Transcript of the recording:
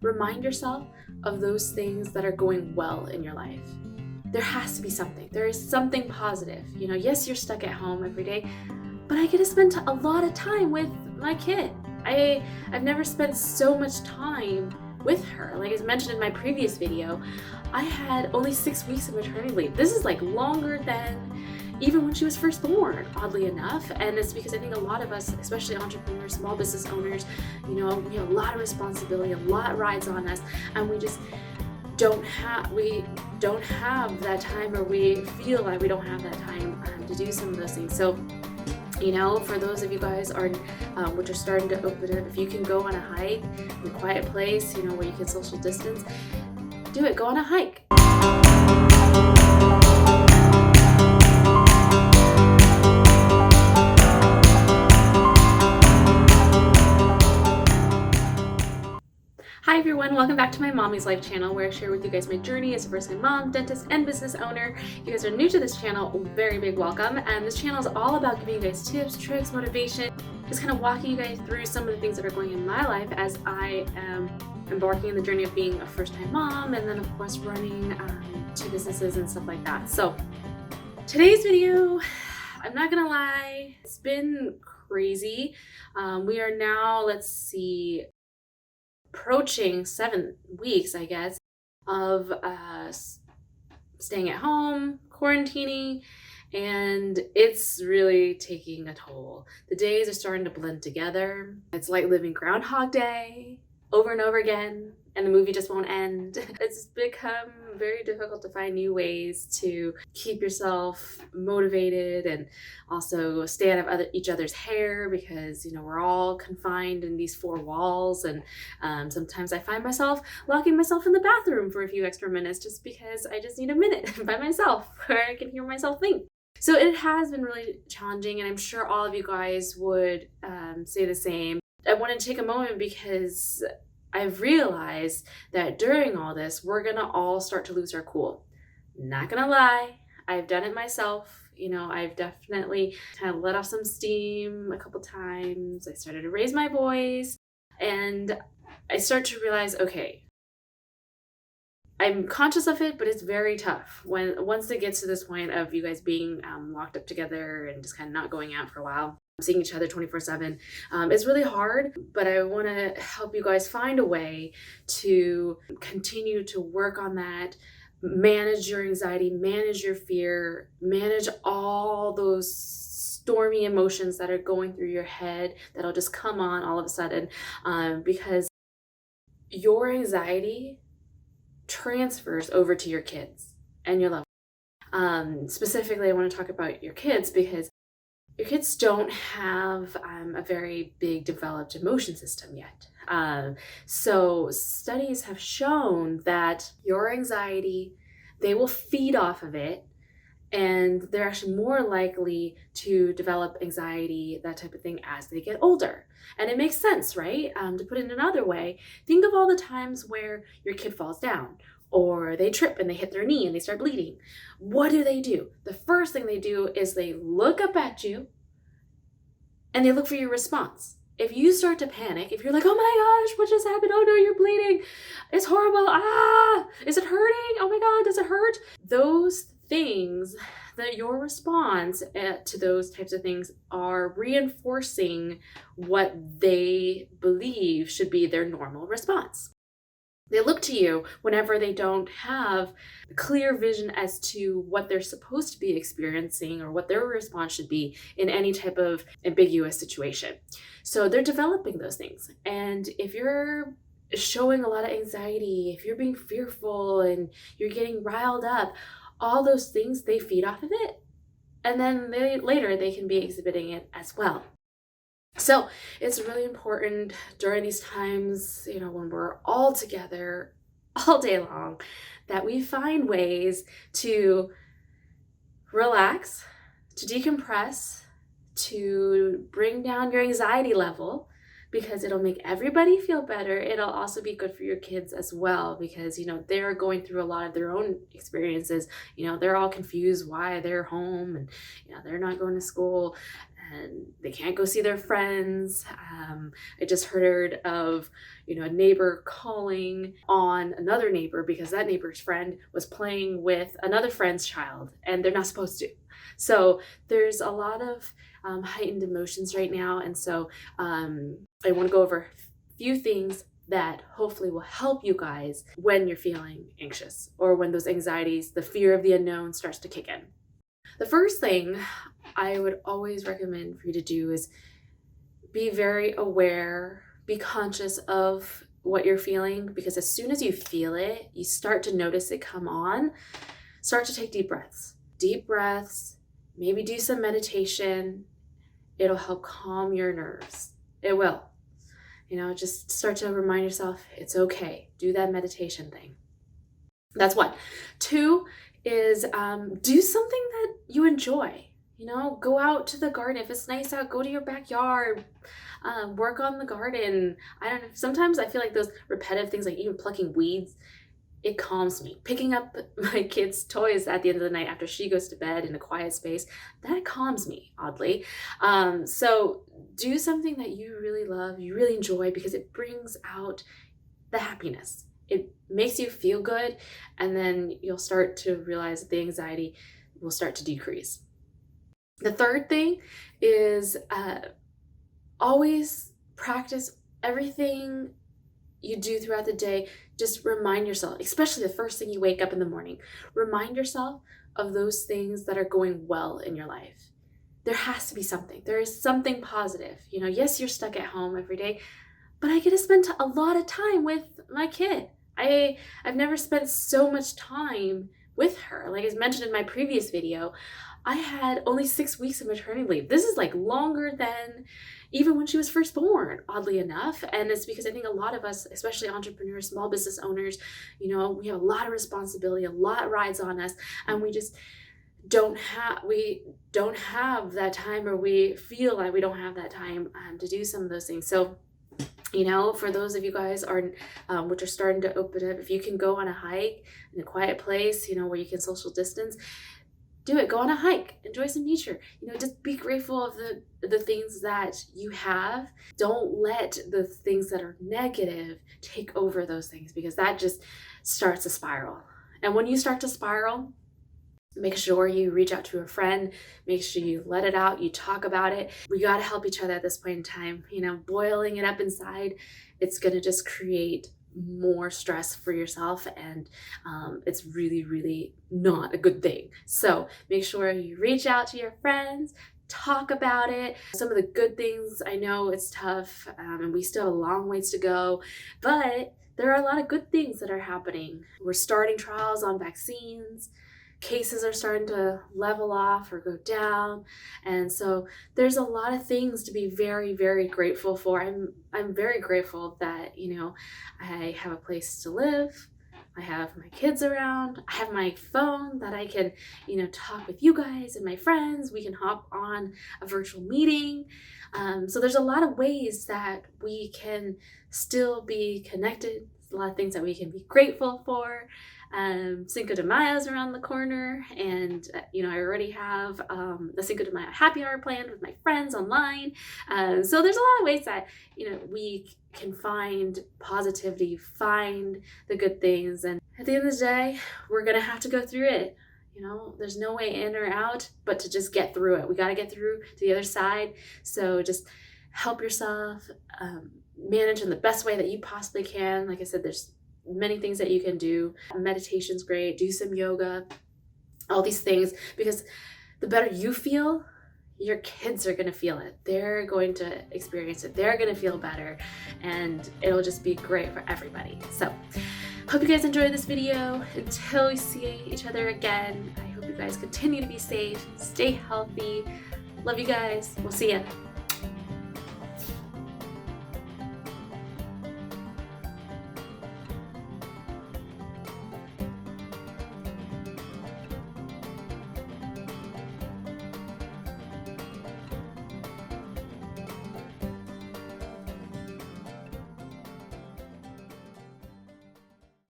remind yourself of those things that are going well in your life. There has to be something. There is something positive. Yes, you're stuck at home every day, but I get to spend a lot of time with my kid. I've never spent so much time with her. Like I mentioned in my previous video, I had only 6 weeks of maternity leave. This is like longer than even when she was first born, oddly enough. And it's because I think a lot of us, especially entrepreneurs, small business owners, we have a lot of responsibility, a lot rides on us, and we just don't have that time, or we feel like we don't have that time to do some of those things. So for those of you guys which are starting to open up, if you can go on a hike in a quiet place, where you can social distance, do it. Go on a hike. Hi everyone, welcome back to my Mommy's Life channel, where I share with you guys my journey as a first-time mom, dentist, and business owner. If you guys are new to this channel, very big welcome. And this channel is all about giving you guys tips, tricks, motivation, just kind of walking you guys through some of the things that are going in my life as I am embarking on the journey of being a first-time mom, and then of course running 2 businesses and stuff like that. So today's video, I'm not gonna lie, it's been crazy. We are now, approaching 7 weeks, I guess, of staying at home, quarantining, and it's really taking a toll. The days are starting to blend together. It's like living Groundhog Day over and over again, and the movie just won't end. It's become very difficult to find new ways to keep yourself motivated and also stay out of each other's hair, because we're all confined in these 4 walls, and sometimes I find myself locking myself in the bathroom for a few extra minutes just because I just need a minute by myself where I can hear myself think. So it has been really challenging, and I'm sure all of you guys would say the same. I want to take a moment because I've realized that during all this, we're gonna all start to lose our cool. Not gonna lie, I've done it myself. I've definitely kind of let off some steam a couple times. I started to raise my voice, and I start to realize, okay, I'm conscious of it, but it's very tough once it gets to this point of you guys being locked up together and just kind of not going out for a while, seeing each other 24/7. It's really hard, but I want to help you guys find a way to continue to work on that, manage your anxiety, manage your fear, manage all those stormy emotions that are going through your head that'll just come on all of a sudden, because your anxiety transfers over to your kids and your loved ones. Specifically, I want to talk about your kids because your kids don't have a very big developed emotion system yet. So studies have shown that your anxiety, they will feed off of it, and they're actually more likely to develop anxiety, that type of thing, as they get older. And it makes sense, right? To put it in another way, think of all the times where your kid falls down, or they trip and they hit their knee and they start bleeding. What do? The first thing they do is they look up at you and they look for your response. If you start to panic, if you're like, oh my gosh, what just happened? Oh no, you're bleeding. It's horrible. Ah, is it hurting? Oh my God, does it hurt? Those things, that your response to those types of things are reinforcing what they believe should be their normal response. They look to you whenever they don't have clear vision as to what they're supposed to be experiencing or what their response should be in any type of ambiguous situation. So they're developing those things. And if you're showing a lot of anxiety, if you're being fearful and you're getting riled up, all those things, they feed off of it. And then later they can be exhibiting it as well. So it's really important during these times, when we're all together all day long, that we find ways to relax, to decompress, to bring down your anxiety level, because it'll make everybody feel better. It'll also be good for your kids as well, because they're going through a lot of their own experiences. They're all confused why they're home, and they're not going to school. and they can't go see their friends. I just heard of, a neighbor calling on another neighbor because that neighbor's friend was playing with another friend's child and they're not supposed to. So there's a lot of heightened emotions right now. And so I want to go over a few things that hopefully will help you guys when you're feeling anxious or when those anxieties, the fear of the unknown starts to kick in. The first thing I would always recommend for you to do is be very aware, be conscious of what you're feeling, because as soon as you feel it, you start to notice it come on. Start to take deep breaths. Deep breaths, maybe do some meditation. It'll help calm your nerves. It will. Just start to remind yourself it's okay. Do that meditation thing. That's one. Two is do something that you enjoy. Go out to the garden. If it's nice out, go to your backyard. Work on the garden. I don't know. Sometimes I feel like those repetitive things, like even plucking weeds, it calms me. Picking up my kid's toys at the end of the night after she goes to bed in a quiet space, that calms me, oddly. So do something that you really love, you really enjoy, because it brings out the happiness. It makes you feel good, and then you'll start to realize that the anxiety will start to decrease. The third thing is always practice everything you do throughout the day. Just remind yourself, especially the first thing you wake up in the morning, remind yourself of those things that are going well in your life. There has to be something. There is something positive. Yes, you're stuck at home every day, but I get to spend a lot of time with my kid. I've never spent so much time with her. Like as mentioned in my previous video, I had only 6 weeks of maternity leave. This is like longer than even when she was first born, oddly enough. And it's because I think a lot of us, especially entrepreneurs, small business owners, we have a lot of responsibility, a lot rides on us, and we just don't have that time, or we feel like we don't have that time to do some of those things. So for those of you guys which are starting to open up, if you can go on a hike in a quiet place, where you can social distance, do it. Go on a hike, enjoy some nature, just be grateful of the things that you have. Don't let the things that are negative take over those things, because that just starts a spiral. And when you start to spiral, make sure you reach out to a friend, make sure you let it out, you talk about it. We got to help each other at this point in time. Boiling it up inside, it's going to just create more stress for yourself, and it's really, really not a good thing. So make sure you reach out to your friends, talk about it. Some of the good things, I know it's tough, and we still have a long ways to go, but there are a lot of good things that are happening. We're starting trials on vaccines. Cases are starting to level off or go down. And so there's a lot of things to be very, very grateful for. I'm very grateful that, I have a place to live. I have my kids around. I have my phone that I can, talk with you guys and my friends. We can hop on a virtual meeting. So there's a lot of ways that we can still be connected. There's a lot of things that we can be grateful for. Cinco de Mayo's around the corner, and I already have the Cinco de Mayo happy hour planned with my friends online. So there's a lot of ways that we can find positivity, find the good things, and at the end of the day, we're gonna have to go through it. There's no way in or out but to just get through it. We got to get through to the other side. So just help yourself manage in the best way that you possibly can. Like I said, there's many things that you can do. Meditation's great. Do some yoga, all these things, because the better you feel, your kids are going to feel it. They're going to experience it. They're going to feel better, and it'll just be great for everybody. So hope you guys enjoyed this video. Until we see each other again, I hope you guys continue to be safe, stay healthy. Love you guys. We'll see ya.